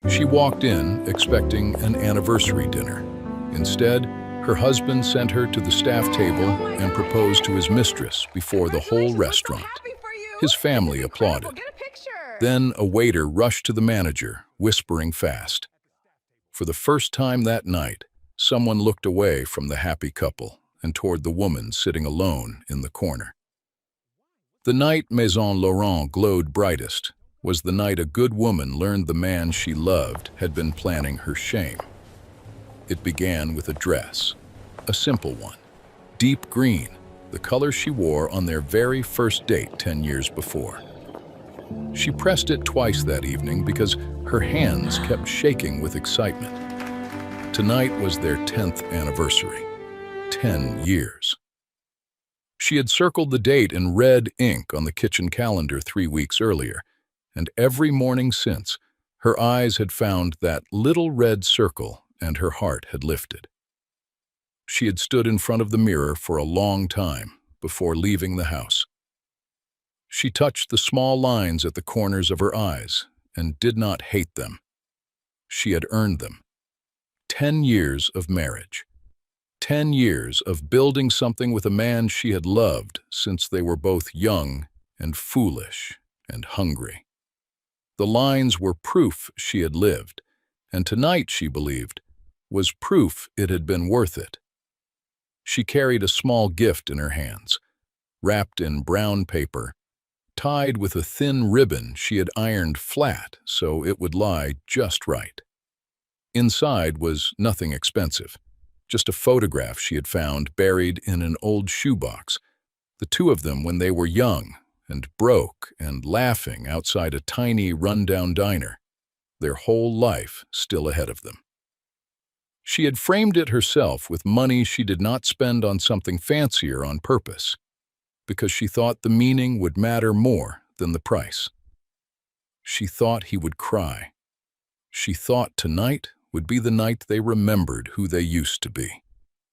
She walked in expecting an anniversary dinner. Instead, her husband sent her to the staff table and proposed to his mistress before the whole Congratulations, we're so restaurant. happy for you. His This family is incredible. applauded. Get a picture. Then a waiter rushed to the manager, whispering fast. For the first time that night, someone looked away from the happy couple and toward the woman sitting alone in the corner. The night Maison Laurent glowed brightest was the night a good woman learned the man she loved had been planning her shame. It began with a dress, a simple one, deep green, the color she wore on their very first date 10 years before. She pressed it twice that evening because her hands kept shaking with excitement. Tonight was their 10th anniversary, 10 years. She had circled the date in red ink on the kitchen calendar 3 weeks earlier, and every morning since, her eyes had found that little red circle and her heart had lifted. She had stood in front of the mirror for a long time before leaving the house. She touched the small lines at the corners of her eyes and did not hate them. She had earned them. 10 years of marriage. 10 years of building something with a man she had loved since they were both young and foolish and hungry. The lines were proof she had lived, and tonight, she believed, was proof it had been worth it. She carried a small gift in her hands, wrapped in brown paper, tied with a thin ribbon she had ironed flat so it would lie just right. Inside was nothing expensive, just a photograph she had found buried in an old shoebox, the two of them when they were young and broke and laughing outside a tiny run-down diner, their whole life still ahead of them. She had framed it herself with money she did not spend on something fancier on purpose, because she thought the meaning would matter more than the price. She thought he would cry. She thought tonight would be the night they remembered who they used to be,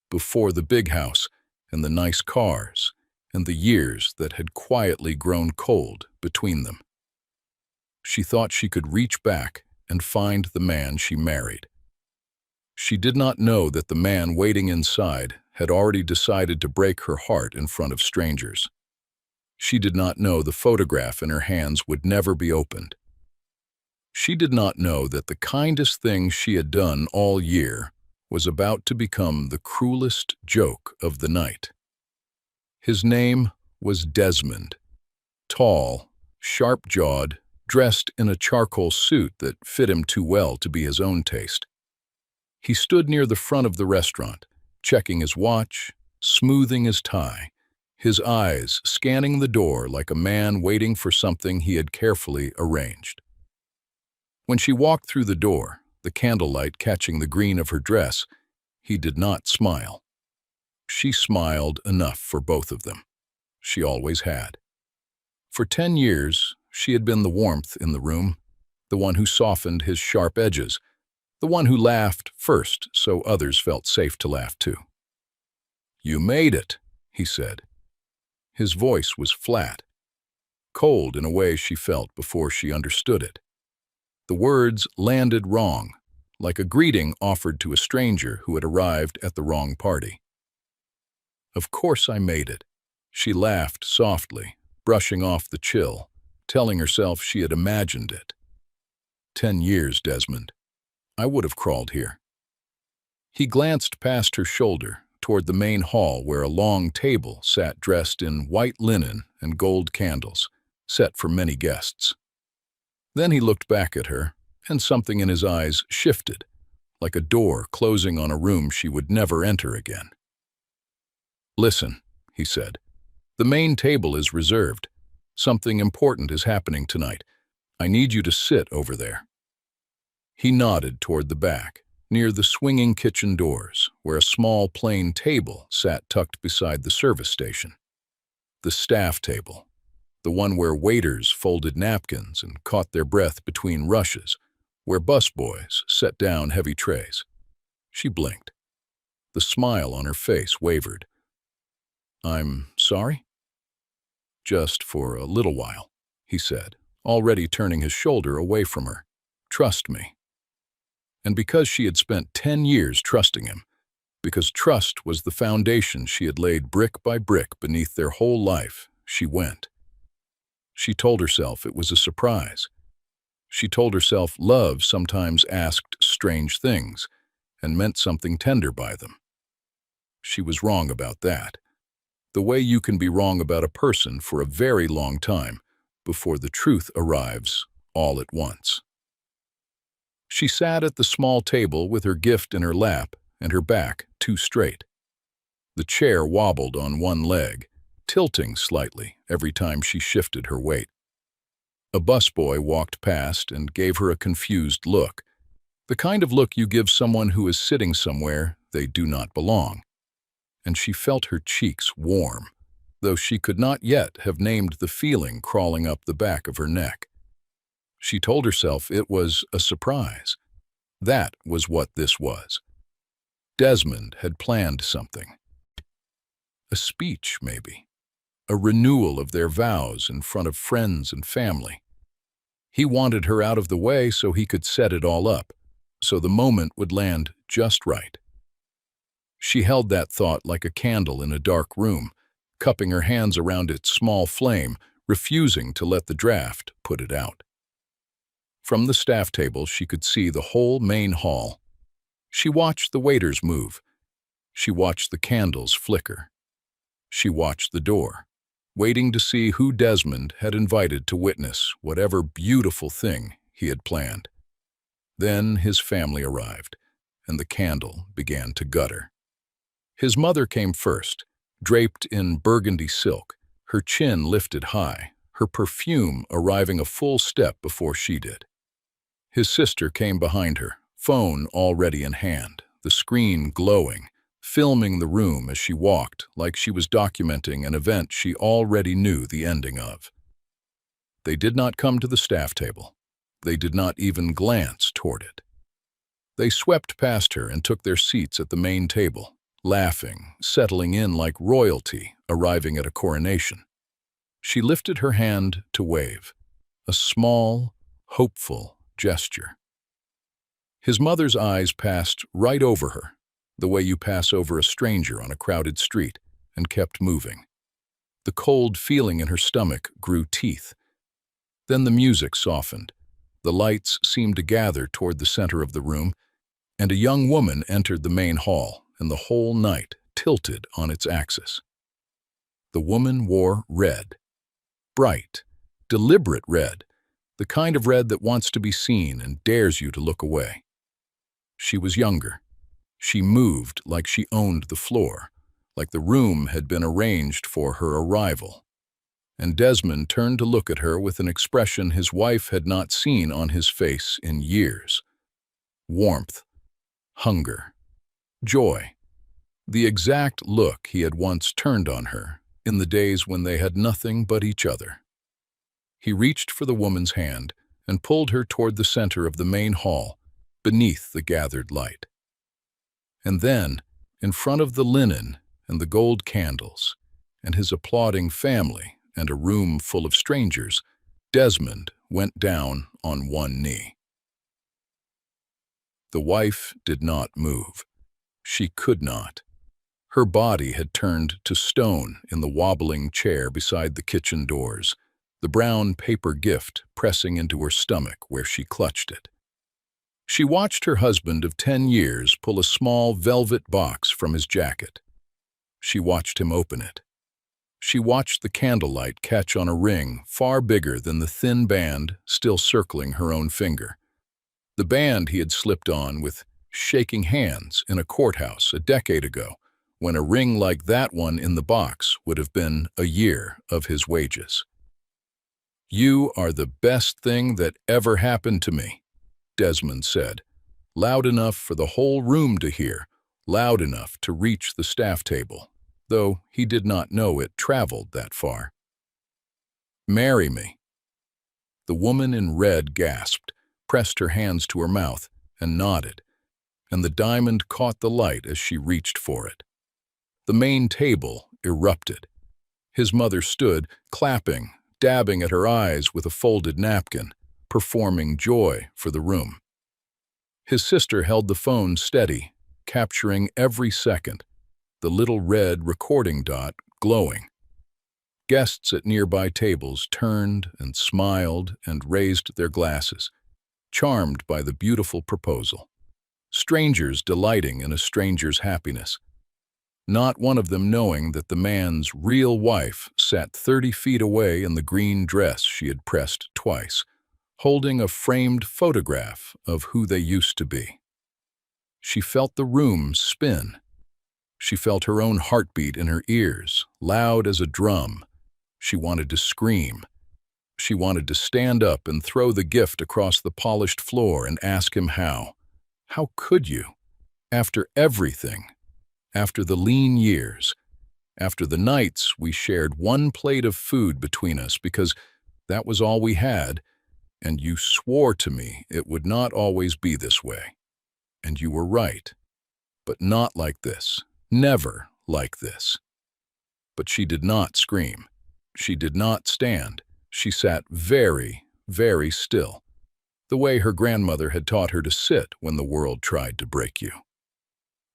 before the big house and the nice cars and the years that had quietly grown cold between them. She thought she could reach back and find the man she married. She did not know that the man waiting inside had already decided to break her heart in front of strangers. She did not know the photograph in her hands would never be opened. She did not know that the kindest thing she had done all year was about to become the cruelest joke of the night. His name was Desmond, tall, sharp-jawed, dressed in a charcoal suit that fit him too well to be his own taste. He stood near the front of the restaurant, checking his watch, smoothing his tie, his eyes scanning the door like a man waiting for something he had carefully arranged. When she walked through the door, the candlelight catching the green of her dress, he did not smile. She smiled enough for both of them. She always had. For 10 years, she had been the warmth in the room, the one who softened his sharp edges, the one who laughed first so others felt safe to laugh too. "You made it," he said. His voice was flat, cold in a way she felt before she understood it. The words landed wrong, like a greeting offered to a stranger who had arrived at the wrong party. "Of course I made it," she laughed softly, brushing off the chill, telling herself she had imagined it. 10 years, Desmond. I would have crawled here. He glanced past her shoulder toward the main hall where a long table sat dressed in white linen and gold candles, set for many guests. Then he looked back at her, and something in his eyes shifted, like a door closing on a room she would never enter again. "Listen," he said. "The main table is reserved. Something important is happening tonight. I need you to sit over there." He nodded toward the back, near the swinging kitchen doors, where a small plain table sat tucked beside the service station. The staff table, the one where waiters folded napkins and caught their breath between rushes, where busboys set down heavy trays. She blinked. The smile on her face wavered. "I'm sorry?" "Just for a little while," he said, already turning his shoulder away from her. "Trust me." And because she had spent 10 years trusting him, because trust was the foundation she had laid brick by brick beneath their whole life, she went. She told herself it was a surprise. She told herself love sometimes asked strange things and meant something tender by them. She was wrong about that. The way you can be wrong about a person for a very long time before the truth arrives all at once. She sat at the small table with her gift in her lap and her back too straight. The chair wobbled on one leg, tilting slightly every time she shifted her weight. A busboy walked past and gave her a confused look, the kind of look you give someone who is sitting somewhere they do not belong. And she felt her cheeks warm, though she could not yet have named the feeling crawling up the back of her neck. She told herself it was a surprise. That was what this was. Desmond had planned something. A speech, maybe. A renewal of their vows in front of friends and family. He wanted her out of the way so he could set it all up, so the moment would land just right. She held that thought like a candle in a dark room, cupping her hands around its small flame, refusing to let the draft put it out. From the staff table, she could see the whole main hall. She watched the waiters move. She watched the candles flicker. She watched the door, waiting to see who Desmond had invited to witness whatever beautiful thing he had planned. Then his family arrived, and the candle began to gutter. His mother came first, draped in burgundy silk, her chin lifted high, her perfume arriving a full step before she did. His sister came behind her, phone already in hand, the screen glowing, filming the room as she walked like she was documenting an event she already knew the ending of. They did not come to the staff table. They did not even glance toward it. They swept past her and took their seats at the main table, laughing, settling in like royalty arriving at a coronation. She lifted her hand to wave, a small, hopeful gesture. His mother's eyes passed right over her, the way you pass over a stranger on a crowded street, and kept moving. The cold feeling in her stomach grew teeth. Then the music softened. The lights seemed to gather toward the center of the room, and a young woman entered the main hall, and the whole night tilted on its axis. The woman wore red. Bright, deliberate red, the kind of red that wants to be seen and dares you to look away. She was younger. She moved like she owned the floor, like the room had been arranged for her arrival. And Desmond turned to look at her with an expression his wife had not seen on his face in years. Warmth, hunger, joy. The exact look he had once turned on her in the days when they had nothing but each other. He reached for the woman's hand and pulled her toward the center of the main hall, beneath the gathered light. And then, in front of the linen and the gold candles, and his applauding family and a room full of strangers, Desmond went down on one knee. The wife did not move. She could not. Her body had turned to stone in the wobbling chair beside the kitchen doors, the brown paper gift pressing into her stomach where she clutched it. She watched her husband of 10 years pull a small velvet box from his jacket. She watched him open it. She watched the candlelight catch on a ring far bigger than the thin band still circling her own finger. The band he had slipped on with shaking hands in a courthouse a decade ago, when a ring like that one in the box would have been a year of his wages. "You are the best thing that ever happened to me," Desmond said, loud enough for the whole room to hear, loud enough to reach the staff table, though he did not know it traveled that far. "Marry me." The woman in red gasped, pressed her hands to her mouth, and nodded, and the diamond caught the light as she reached for it. The main table erupted. His mother stood, clapping, dabbing at her eyes with a folded napkin, performing joy for the room. His sister held the phone steady, capturing every second, the little red recording dot glowing. Guests at nearby tables turned and smiled and raised their glasses, charmed by the beautiful proposal. Strangers delighting in a stranger's happiness. Not one of them knowing that the man's real wife sat 30 feet away in the green dress she had pressed twice, holding a framed photograph of who they used to be. She felt the room spin. She felt her own heartbeat in her ears, loud as a drum. She wanted to scream. She wanted to stand up and throw the gift across the polished floor and ask him how. How could you? After everything, after the lean years, after the nights we shared one plate of food between us because that was all we had, and you swore to me it would not always be this way. And you were right. But not like this. Never like this. But she did not scream. She did not stand. She sat very, very still, the way her grandmother had taught her to sit when the world tried to break you.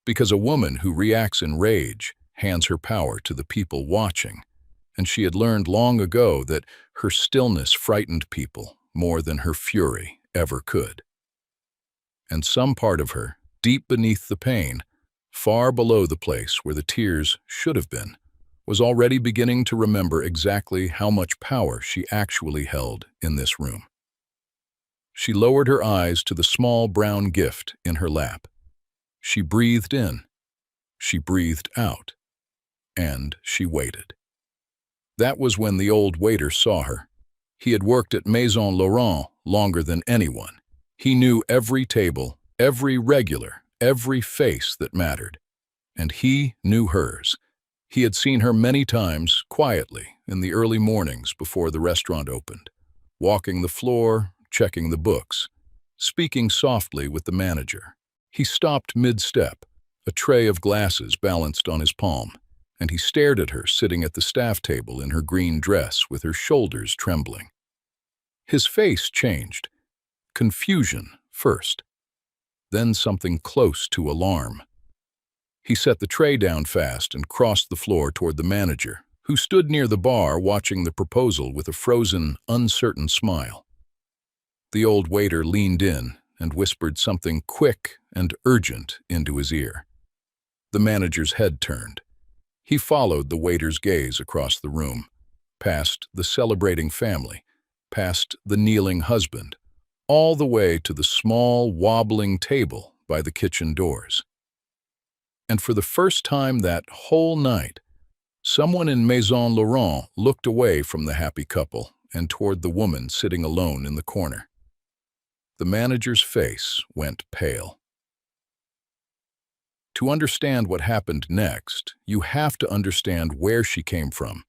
Because a woman who reacts in rage hands her power to the people watching, and she had learned long ago that her stillness frightened people more than her fury ever could. And some part of her, deep beneath the pain, far below the place where the tears should have been, was already beginning to remember exactly how much power she actually held in this room. She lowered her eyes to the small brown gift in her lap. She breathed in, she breathed out, and she waited. That was when the old waiter saw her. He had worked at Maison Laurent longer than anyone. He knew every table, every regular, every face that mattered. And he knew hers. He had seen her many times, quietly, in the early mornings before the restaurant opened, walking the floor, checking the books, speaking softly with the manager. He stopped mid-step, a tray of glasses balanced on his palm, and he stared at her sitting at the staff table in her green dress with her shoulders trembling. His face changed. Confusion first, then something close to alarm. He set the tray down fast and crossed the floor toward the manager, who stood near the bar watching the proposal with a frozen, uncertain smile. The old waiter leaned in and whispered something quick and urgent into his ear. The manager's head turned. He followed the waiter's gaze across the room, past the celebrating family, past the kneeling husband, all the way to the small, wobbling table by the kitchen doors. And for the first time that whole night, someone in Maison Laurent looked away from the happy couple and toward the woman sitting alone in the corner. The manager's face went pale. To understand what happened next, you have to understand where she came from.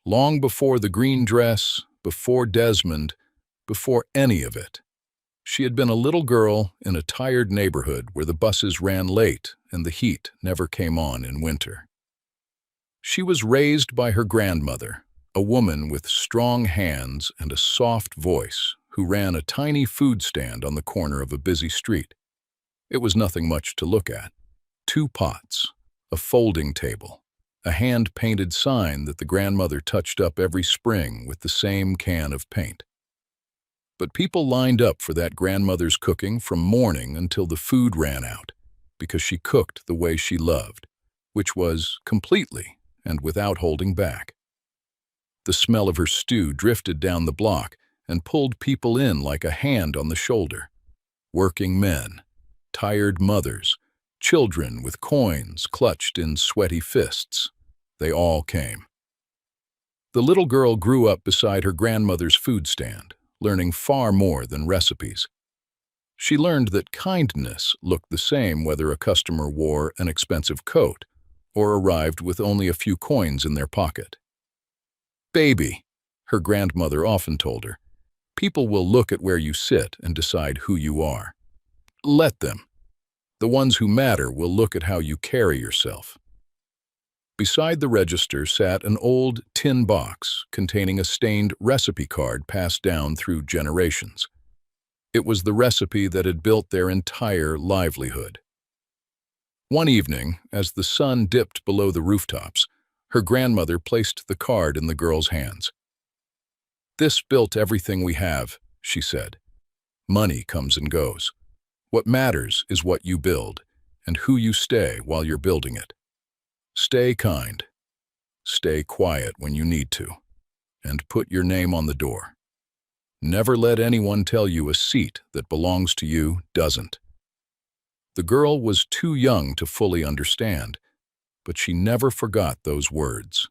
Long before the green dress, before Desmond, before any of it, she had been a little girl in a tired neighborhood where the buses ran late and the heat never came on in winter. She was raised by her grandmother, a woman with strong hands and a soft voice who ran a tiny food stand on the corner of a busy street. It was nothing much to look at. 2 pots, a folding table, a hand-painted sign that the grandmother touched up every spring with the same can of paint. But people lined up for that grandmother's cooking from morning until the food ran out, because she cooked the way she loved, which was completely and without holding back. The smell of her stew drifted down the block and pulled people in like a hand on the shoulder. Working men, tired mothers, children with coins clutched in sweaty fists. They all came. The little girl grew up beside her grandmother's food stand, learning far more than recipes. She learned that kindness looked the same whether a customer wore an expensive coat or arrived with only a few coins in their pocket. "Baby," her grandmother often told her, "people will look at where you sit and decide who you are. Let them. The ones who matter will look at how you carry yourself." Beside the register sat an old tin box containing a stained recipe card passed down through generations. It was the recipe that had built their entire livelihood. One evening, as the sun dipped below the rooftops, her grandmother placed the card in the girl's hands. "This built everything we have," she said. "Money comes and goes. What matters is what you build, and who you stay while you're building it. Stay kind. Stay quiet when you need to. And put your name on the door. Never let anyone tell you a seat that belongs to you doesn't." The girl was too young to fully understand, but she never forgot those words.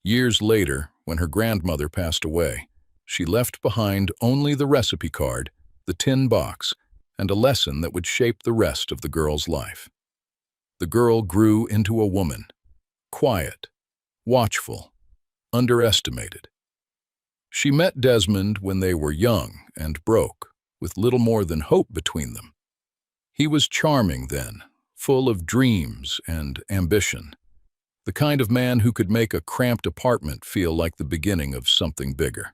Years later, when her grandmother passed away, she left behind only the recipe card, the tin box, and a lesson that would shape the rest of the girl's life. The girl grew into a woman, quiet, watchful, underestimated. She met Desmond when they were young and broke, with little more than hope between them. He was charming then, full of dreams and ambition, the kind of man who could make a cramped apartment feel like the beginning of something bigger.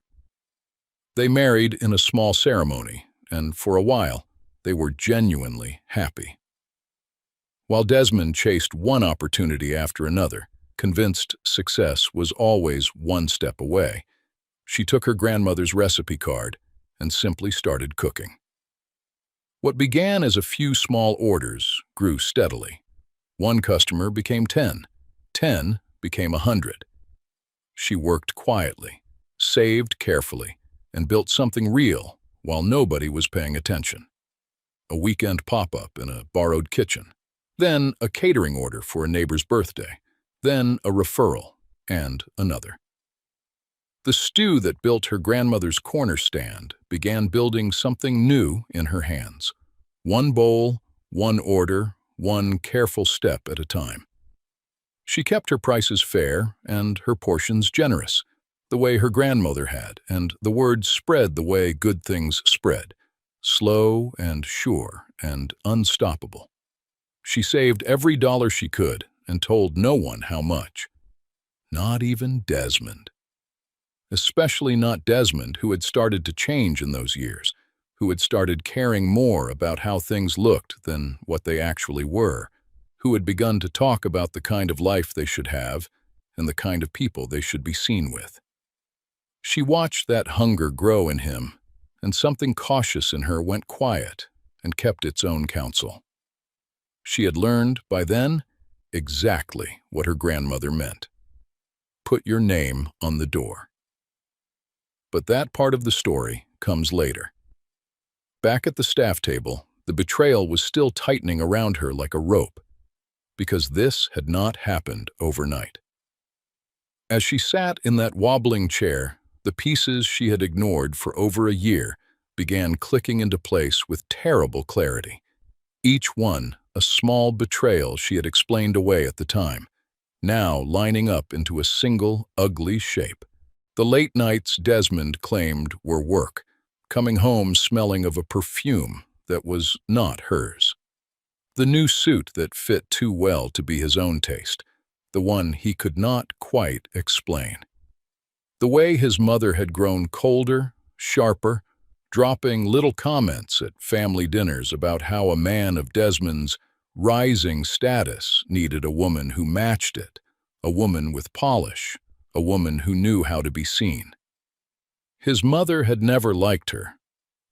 They married in a small ceremony, and for a while, they were genuinely happy. While Desmond chased one opportunity after another, convinced success was always one step away, she took her grandmother's recipe card and simply started cooking. What began as a few small orders grew steadily. One customer became 10. 10 became 100. She worked quietly, saved carefully, and built something real while nobody was paying attention. A weekend pop-up in a borrowed kitchen, then a catering order for a neighbor's birthday, then a referral, and another. The stew that built her grandmother's corner stand began building something new in her hands. One bowl, one order, one careful step at a time. She kept her prices fair and her portions generous, the way her grandmother had, and the word spread the way good things spread, slow and sure and unstoppable. She saved every dollar she could and told no one how much. Not even Desmond. Especially not Desmond, who had started to change in those years, who had started caring more about how things looked than what they actually were, who had begun to talk about the kind of life they should have and the kind of people they should be seen with. She watched that hunger grow in him, and something cautious in her went quiet and kept its own counsel. She had learned, by then, exactly what her grandmother meant. Put your name on the door. But that part of the story comes later. Back at the staff table, the betrayal was still tightening around her like a rope, because this had not happened overnight. As she sat in that wobbling chair, the pieces she had ignored for over a year began clicking into place with terrible clarity. Each one a small betrayal she had explained away at the time, now lining up into a single, ugly shape. The late nights Desmond claimed were work, coming home smelling of a perfume that was not hers. The new suit that fit too well to be his own taste, the one he could not quite explain. The way his mother had grown colder, sharper, dropping little comments at family dinners about how a man of Desmond's rising status needed a woman who matched it, a woman with polish, a woman who knew how to be seen. His mother had never liked her.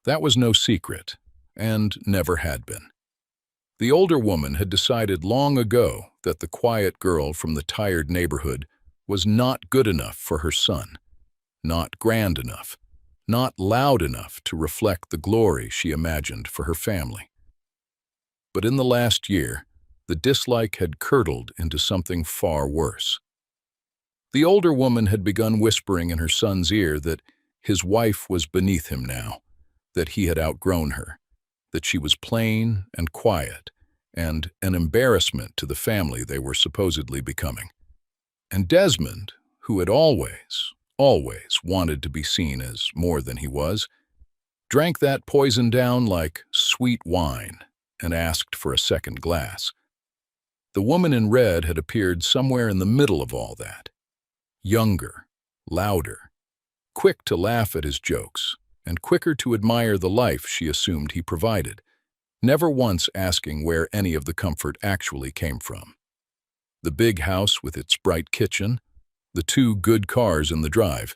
That was no secret, and never had been. The older woman had decided long ago that the quiet girl from the tired neighborhood was not good enough for her son, not grand enough, not loud enough to reflect the glory she imagined for her family. But in the last year, the dislike had curdled into something far worse. The older woman had begun whispering in her son's ear that his wife was beneath him now, that he had outgrown her, that she was plain and quiet, and an embarrassment to the family they were supposedly becoming. And Desmond, who had always wanted to be seen as more than he was, drank that poison down like sweet wine and asked for a second glass. The woman in red had appeared somewhere in the middle of all that. Younger, louder, quick to laugh at his jokes, and quicker to admire the life she assumed he provided, never once asking where any of the comfort actually came from. The big house with its bright kitchen, the two good cars in the drive,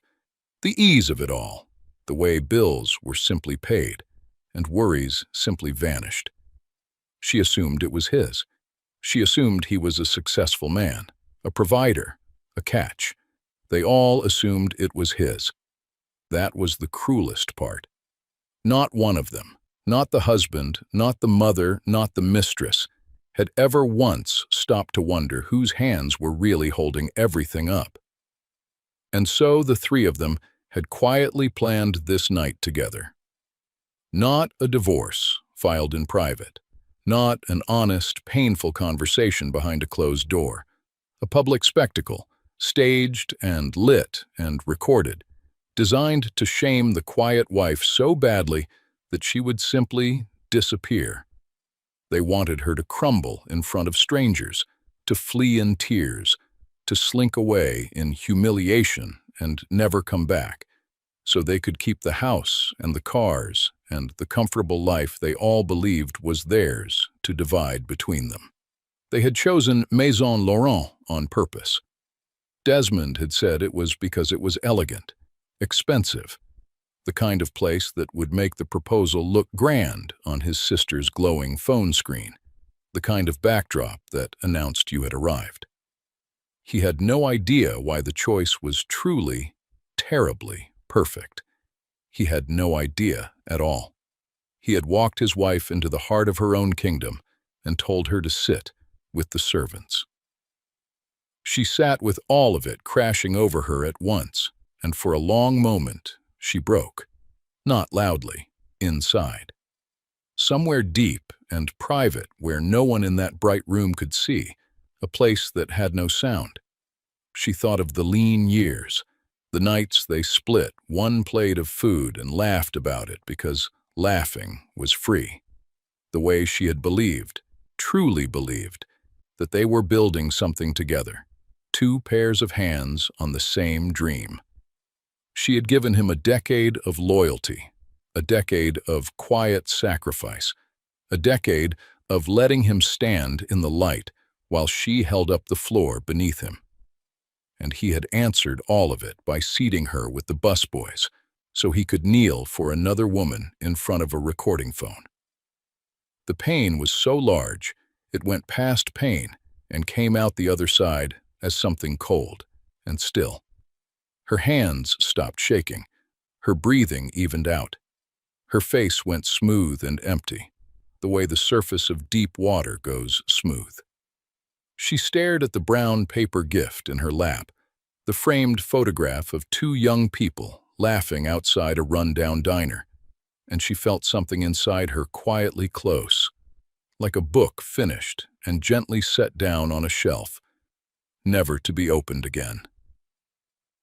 the ease of it all, the way bills were simply paid and worries simply vanished. She assumed it was his. She assumed he was a successful man, a provider, a catch. They all assumed it was his. That was the cruelest part. Not one of them, not the husband, not the mother, not the mistress, had ever once stopped to wonder whose hands were really holding everything up. And so the three of them had quietly planned this night together. Not a divorce filed in private, not an honest, painful conversation behind a closed door, a public spectacle, staged and lit and recorded, designed to shame the quiet wife so badly that she would simply disappear. They wanted her to crumble in front of strangers, to flee in tears, to slink away in humiliation and never come back, so they could keep the house and the cars and the comfortable life they all believed was theirs to divide between them. They had chosen Maison Laurent on purpose. Desmond had said it was because it was elegant, expensive, the kind of place that would make the proposal look grand on his sister's glowing phone screen, the kind of backdrop that announced you had arrived. He had no idea why the choice was truly, terribly perfect. He had no idea at all. He had walked his wife into the heart of her own kingdom and told her to sit with the servants. She sat with all of it crashing over her at once, and for a long moment she broke, not loudly, inside. Somewhere deep and private where no one in that bright room could see, a place that had no sound. She thought of the lean years, the nights they split one plate of food and laughed about it because laughing was free. The way she had believed, truly believed, that they were building something together, two pairs of hands on the same dream. She had given him a decade of loyalty, a decade of quiet sacrifice, a decade of letting him stand in the light while she held up the floor beneath him. And he had answered all of it by seating her with the busboys so he could kneel for another woman in front of a recording phone. The pain was so large, it went past pain and came out the other side as something cold and still. Her hands stopped shaking. Her breathing evened out. Her face went smooth and empty, the way the surface of deep water goes smooth. She stared at the brown paper gift in her lap, the framed photograph of two young people laughing outside a run-down diner, and she felt something inside her quietly close, like a book finished and gently set down on a shelf, never to be opened again.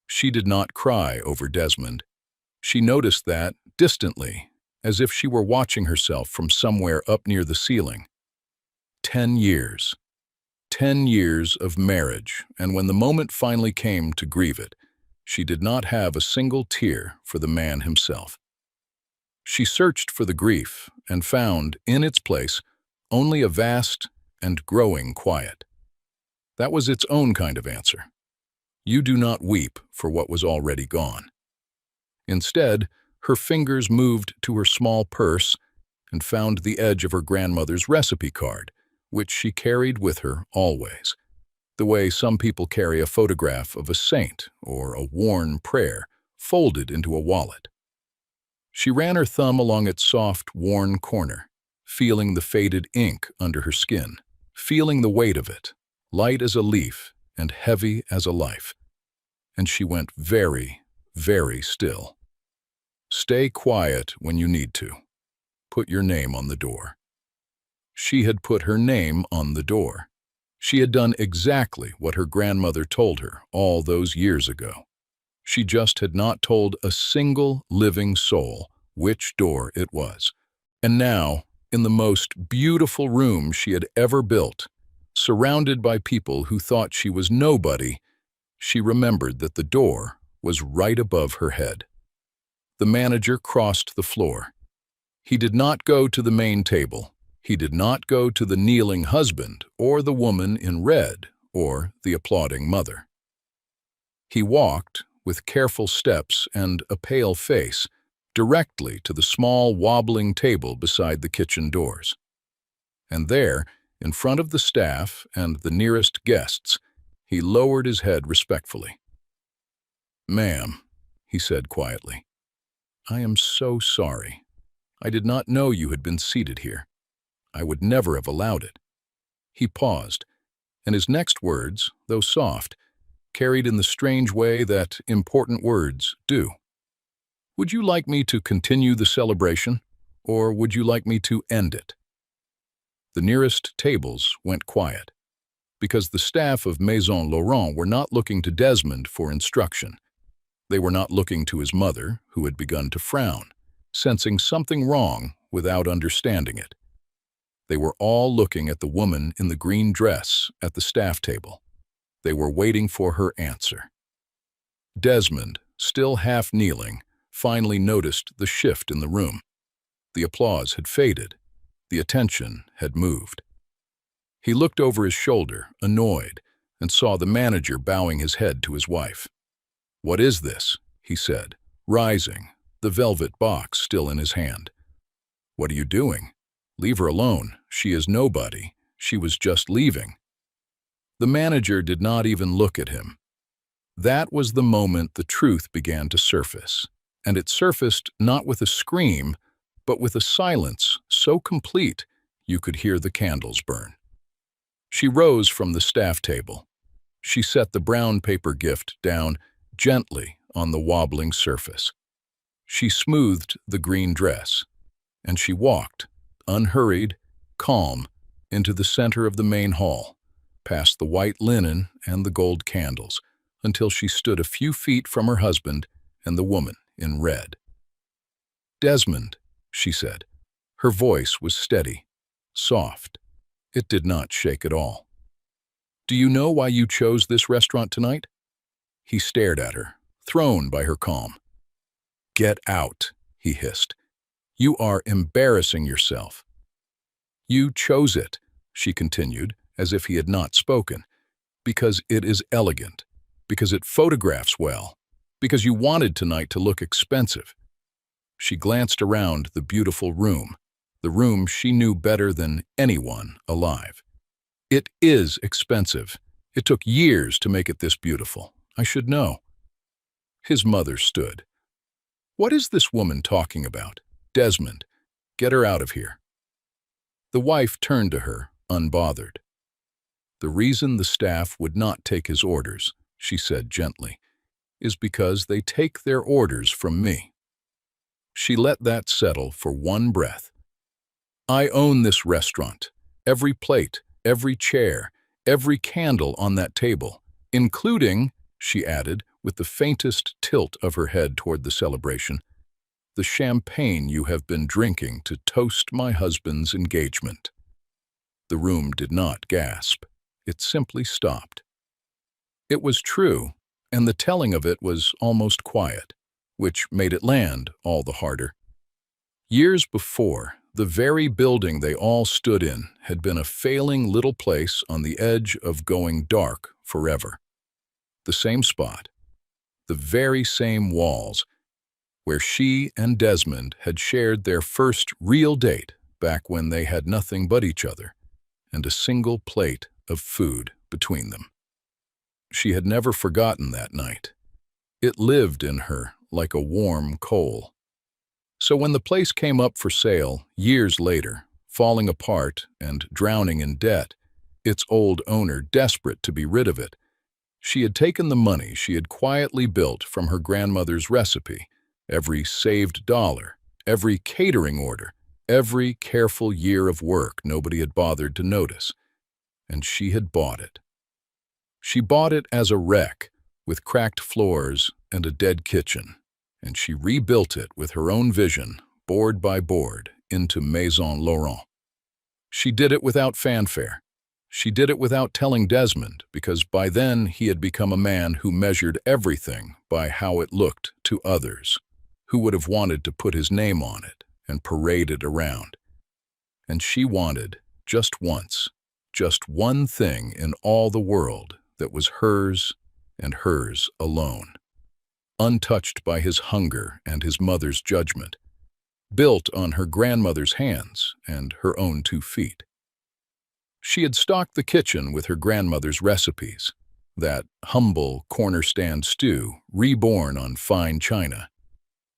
She did not cry over Desmond. She noticed that, distantly, as if she were watching herself from somewhere up near the ceiling. 10 years. 10 years of marriage, and when the moment finally came to grieve it, she did not have a single tear for the man himself. She searched for the grief and found, in its place, only a vast and growing quiet. That was its own kind of answer. You do not weep for what was already gone. Instead, her fingers moved to her small purse and found the edge of her grandmother's recipe card, which she carried with her always, the way some people carry a photograph of a saint or a worn prayer folded into a wallet. She ran her thumb along its soft, worn corner, feeling the faded ink under her skin, feeling the weight of it, light as a leaf and heavy as a life. And she went very, very still. Stay quiet when you need to. Put your name on the door. She had put her name on the door. She had done exactly what her grandmother told her all those years ago. She just had not told a single living soul which door it was. And now, in the most beautiful room she had ever built, surrounded by people who thought she was nobody, she remembered that the door was right above her head. The manager crossed the floor. He did not go to the main table. He did not go to the kneeling husband or the woman in red or the applauding mother. He walked, with careful steps and a pale face, directly to the small wobbling table beside the kitchen doors. And there, in front of the staff and the nearest guests, he lowered his head respectfully. "Ma'am," he said quietly, "I am so sorry. I did not know you had been seated here. I would never have allowed it." He paused, and his next words, though soft, carried in the strange way that important words do. "Would you like me to continue the celebration, or would you like me to end it?" The nearest tables went quiet, because the staff of Maison Laurent were not looking to Desmond for instruction. They were not looking to his mother, who had begun to frown, sensing something wrong without understanding it. They were all looking at the woman in the green dress at the staff table. They were waiting for her answer. Desmond, still half kneeling, finally noticed the shift in the room. The applause had faded. The attention had moved. He looked over his shoulder, annoyed, and saw the manager bowing his head to his wife. "What is this?" he said, rising, the velvet box still in his hand. "What are you doing? Leave her alone. She is nobody. She was just leaving." The manager did not even look at him. That was the moment the truth began to surface, and it surfaced not with a scream, but with a silence so complete you could hear the candles burn. She rose from the staff table. She set the brown paper gift down gently on the wobbling surface. She smoothed the green dress, and she walked, unhurried, calm, into the center of the main hall, past the white linen and the gold candles, until she stood a few feet from her husband and the woman in red. "Desmond," she said. Her voice was steady, soft. It did not shake at all. "Do you know why you chose this restaurant tonight?" He stared at her, thrown by her calm. "Get out," he hissed. "You are embarrassing yourself." "You chose it," she continued, as if he had not spoken, "because it is elegant, because it photographs well, because you wanted tonight to look expensive." She glanced around the beautiful room, the room she knew better than anyone alive. "It is expensive. It took years to make it this beautiful. I should know." His mother stood. "What is this woman talking about? Desmond, get her out of here." The wife turned to her, unbothered. "The reason the staff would not take his orders," she said gently, "is because they take their orders from me." She let that settle for one breath. "I own this restaurant. Every plate, every chair, every candle on that table, including," she added, with the faintest tilt of her head toward the celebration, "the champagne you have been drinking to toast my husband's engagement." The room did not gasp. It simply stopped. It was true, and the telling of it was almost quiet, which made it land all the harder. Years before, the very building they all stood in had been a failing little place on the edge of going dark forever. The same spot, the very same walls, where she and Desmond had shared their first real date back when they had nothing but each other and a single plate of food between them. She had never forgotten that night. It lived in her like a warm coal. So when the place came up for sale years later, falling apart and drowning in debt, its old owner desperate to be rid of it, she had taken the money she had quietly built from her grandmother's recipe, every saved dollar, every catering order, every careful year of work nobody had bothered to notice, and she had bought it. She bought it as a wreck, with cracked floors and a dead kitchen, and she rebuilt it with her own vision, board by board, into Maison Laurent. She did it without fanfare. She did it without telling Desmond, because by then he had become a man who measured everything by how it looked to others. Who would have wanted to put his name on it and parade it around? And she wanted, just once, just one thing in all the world that was hers and hers alone, untouched by his hunger and his mother's judgment, built on her grandmother's hands and her own 2 feet. She had stocked the kitchen with her grandmother's recipes, that humble corner-stand stew reborn on fine china.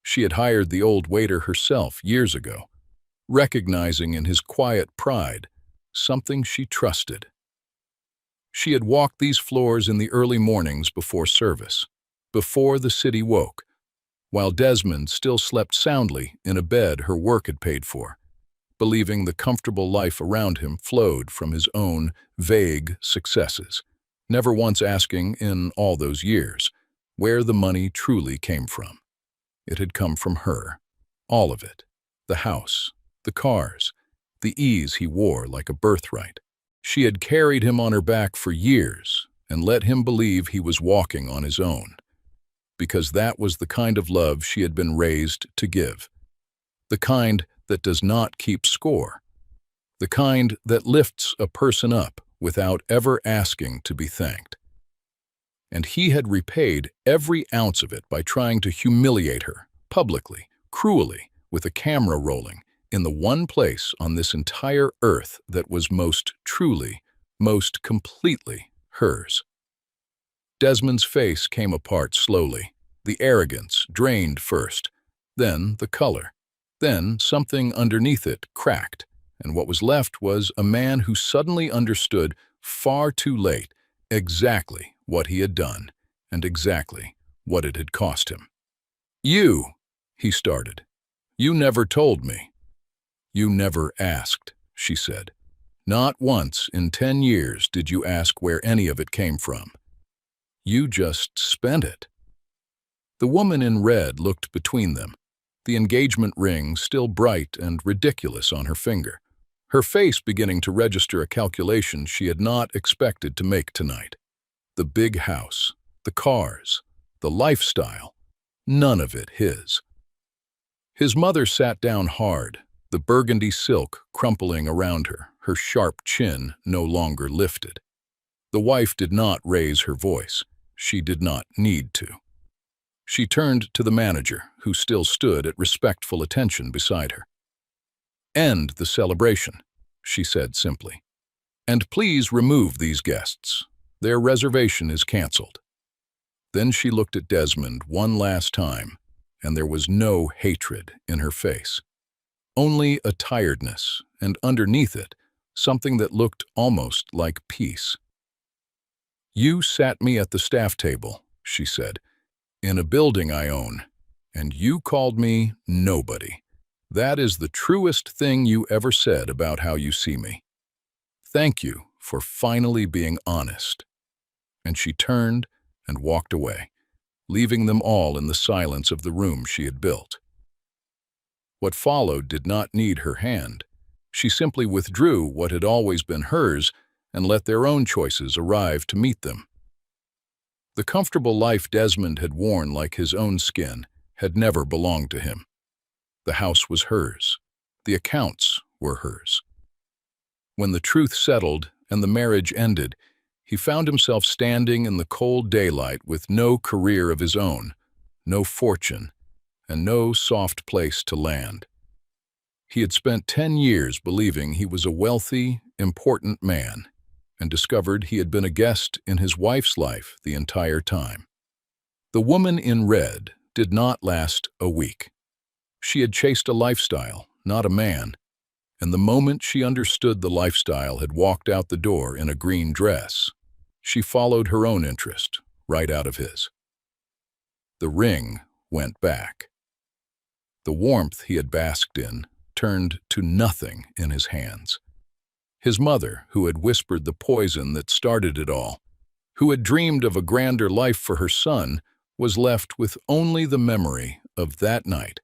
She had hired the old waiter herself years ago, recognizing in his quiet pride something she trusted. She had walked these floors in the early mornings before service, before the city woke, while Desmond still slept soundly in a bed her work had paid for, believing the comfortable life around him flowed from his own vague successes, never once asking in all those years where the money truly came from. It had come from her, all of it, the house, the cars, the ease he wore like a birthright. She had carried him on her back for years and let him believe he was walking on his own, because that was the kind of love she had been raised to give, the kind that does not keep score, the kind that lifts a person up without ever asking to be thanked. And he had repaid every ounce of it by trying to humiliate her, publicly, cruelly, with a camera rolling, in the one place on this entire earth that was most truly, most completely hers. Desmond's face came apart slowly. The arrogance drained first, then the color. Then something underneath it cracked, and what was left was a man who suddenly understood, far too late, exactly what he had done and exactly what it had cost him. "You," he started. "You never told me." "You never asked," she said. "Not once in 10 years did you ask where any of it came from. You just spent it." The woman in red looked between them, the engagement ring still bright and ridiculous on her finger, her face beginning to register a calculation she had not expected to make tonight. The big house, the cars, the lifestyle, none of it his. His mother sat down hard, the burgundy silk crumpling around her, her sharp chin no longer lifted. The wife did not raise her voice. She did not need to. She turned to the manager, who still stood at respectful attention beside her. "End the celebration," she said simply. "And please remove these guests. Their reservation is canceled." Then she looked at Desmond one last time, and there was no hatred in her face. Only a tiredness, and underneath it, something that looked almost like peace. "You sat me at the staff table," she said, "in a building I own, and you called me nobody. That is the truest thing you ever said about how you see me. Thank you for finally being honest." And she turned and walked away, leaving them all in the silence of the room she had built. What followed did not need her hand. She simply withdrew what had always been hers and let their own choices arrive to meet them. The comfortable life Desmond had worn like his own skin had never belonged to him. The house was hers. The accounts were hers. When the truth settled and the marriage ended, he found himself standing in the cold daylight with no career of his own, no fortune, and no soft place to land. He had spent 10 years believing he was a wealthy, important man, and discovered he had been a guest in his wife's life the entire time. The woman in red did not last a week. She had chased a lifestyle, not a man, and the moment she understood the lifestyle had walked out the door in a green dress, she followed her own interest right out of his. The ring went back. The warmth he had basked in turned to nothing in his hands. His mother, who had whispered the poison that started it all, who had dreamed of a grander life for her son, was left with only the memory of that night,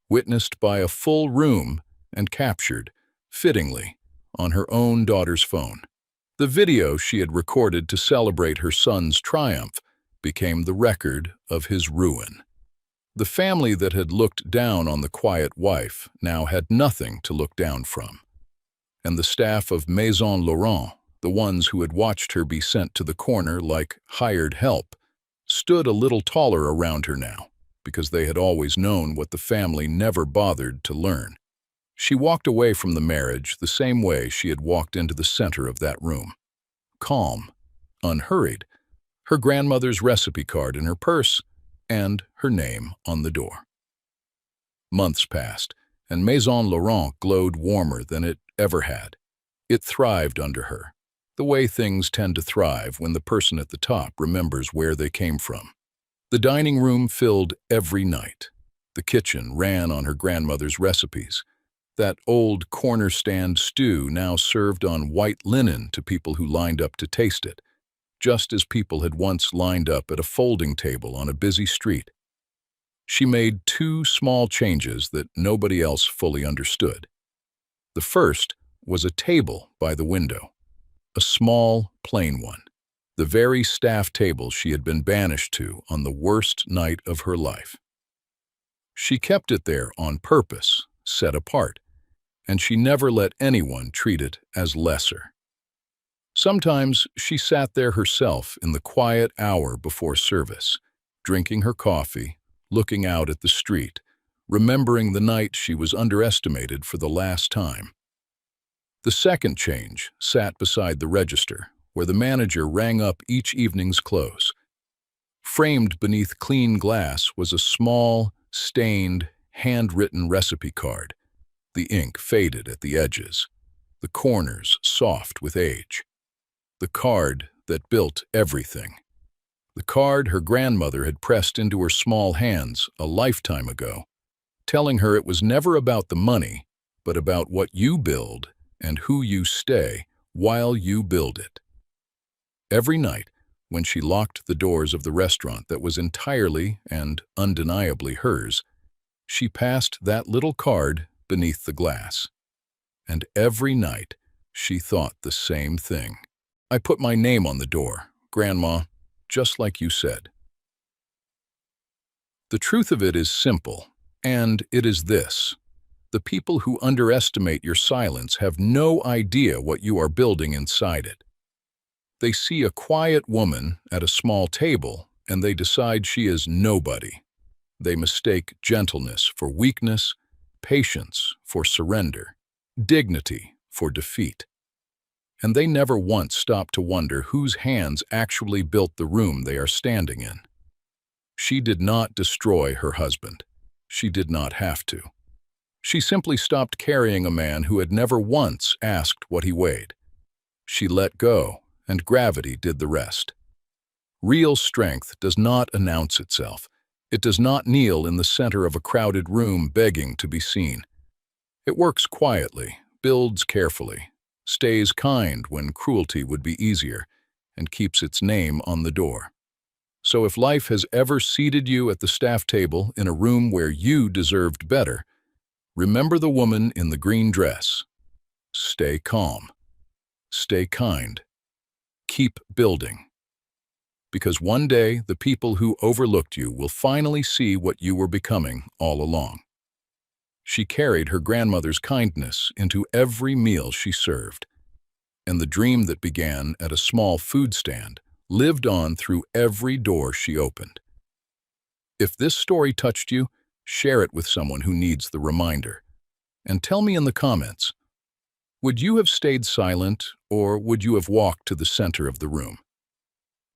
witnessed by a full room and captured, fittingly, on her own daughter's phone. The video she had recorded to celebrate her son's triumph became the record of his ruin. The family that had looked down on the quiet wife now had nothing to look down from. And the staff of Maison Laurent, the ones who had watched her be sent to the corner like hired help, stood a little taller around her now, because they had always known what the family never bothered to learn. She walked away from the marriage the same way she had walked into the center of that room. Calm, unhurried, her grandmother's recipe card in her purse, and her name on the door. Months passed, and Maison Laurent glowed warmer than it ever had. It thrived under her, the way things tend to thrive when the person at the top remembers where they came from. The dining room filled every night. The kitchen ran on her grandmother's recipes. That old corner-stand stew now served on white linen to people who lined up to taste it, just as people had once lined up at a folding table on a busy street. She made two small changes that nobody else fully understood. The first was a table by the window, a small, plain one, the very staff table she had been banished to on the worst night of her life. She kept it there on purpose, set apart, and she never let anyone treat it as lesser. Sometimes she sat there herself in the quiet hour before service, drinking her coffee, looking out at the street, remembering the night she was underestimated for the last time. The second change sat beside the register, where the manager rang up each evening's close. Framed beneath clean glass was a small, stained, handwritten recipe card. The ink faded at the edges, the corners soft with age. The card that built everything. The card her grandmother had pressed into her small hands a lifetime ago, telling her it was never about the money, but about what you build and who you stay while you build it. Every night, when she locked the doors of the restaurant that was entirely and undeniably hers, she passed that little card beneath the glass. And every night, she thought the same thing. I put my name on the door, Grandma, just like you said. The truth of it is simple, and it is this. The people who underestimate your silence have no idea what you are building inside it. They see a quiet woman at a small table, and they decide she is nobody. They mistake gentleness for weakness, patience for surrender, dignity for defeat. And they never once stop to wonder whose hands actually built the room they are standing in. She did not destroy her husband. She did not have to. She simply stopped carrying a man who had never once asked what he weighed. She let go, and gravity did the rest. Real strength does not announce itself. It does not kneel in the center of a crowded room begging to be seen. It works quietly, builds carefully, stays kind when cruelty would be easier, and keeps its name on the door. So if life has ever seated you at the staff table in a room where you deserved better, remember the woman in the green dress. Stay calm. Stay kind. Keep building. Because one day the people who overlooked you will finally see what you were becoming all along. She carried her grandmother's kindness into every meal she served, and the dream that began at a small food stand lived on through every door she opened. If this story touched you, share it with someone who needs the reminder. And tell me in the comments, would you have stayed silent or would you have walked to the center of the room?